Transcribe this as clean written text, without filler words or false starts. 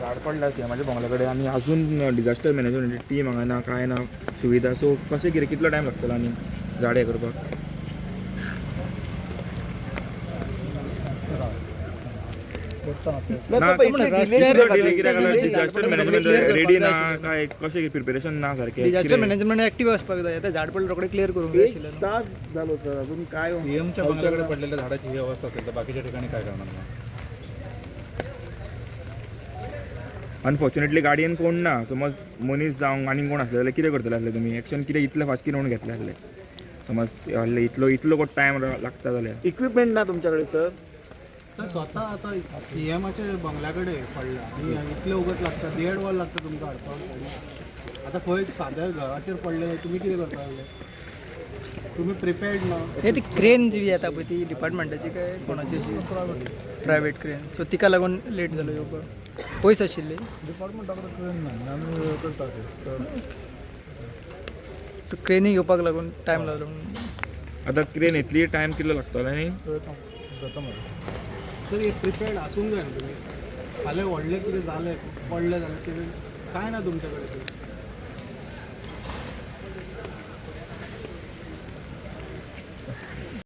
झाड पडला सी माझ्या बंगल्याकडे आणि अजून डिझास्टर मॅनेजमेंट टीम हांगा ना काय ना सुविधा. सो कशें कितें कितलो टायम लागतलो आनी झाड हे करपाक? डिझास्टर मॅनेजमेंट रेडी ना काय कशें प्रिपेरेशन ना सारकें? डिझास्टर मॅनेजमेंट ऍक्टिव्ह असपाक जाय. आता झाड पडलं रोखडें क्लियर करूंक जाय आशिल्लें. तास झालो सर, अजून काय पीएमच्या बंगल्याकडे पडलेल्या झाडाची ही अवस्था असेल तर बाकीच्या ठिकाणी काय करणार मग? अनफॉर्च्युनेटली गाडयेन कोण ना. समज मनीस जावं आनी कोण आसले जाल्यार कितें करतले आसले तुमी? एक्शन कितें इतले फास्ट कितें म्हणून घेतले आसले? समज इतलो कोण टायम लागता जाल्यार इक्विपमेंट ना तुमच्याकडे सर? तर स्वतः आता सीएमाच्या बंगल्याकडे पडला आणि इतले उगत लागता, 1.5 वर लागता तुमकां हाडपाक. आता खंय साद्या घराचेर पडले, तुमी कितें करता? तुम्ही प्रिपेर्ड ना? हे ती क्रेन जी येता पळय ती डिपार्टमेंटाची काय कोणाची प्रायव्हेट क्रेन, सो तिका लागून लेट जालो येवपाक. पयस आशिल्ली डिपार्टमेंटाकडे ट्रेन नाही आम्ही करतात. सो क्रेनी घेवपाक लागून टायम लागलो. आतां क्रेन येतली टायम कितलो लागतलो आनी? तर एक प्रिपेर्ड आसूंक जाय ना तुमी. फाल्यां व्हडलें कितें जालें पडलें जाल्यार कितें काय ना तुमच्या कडेन.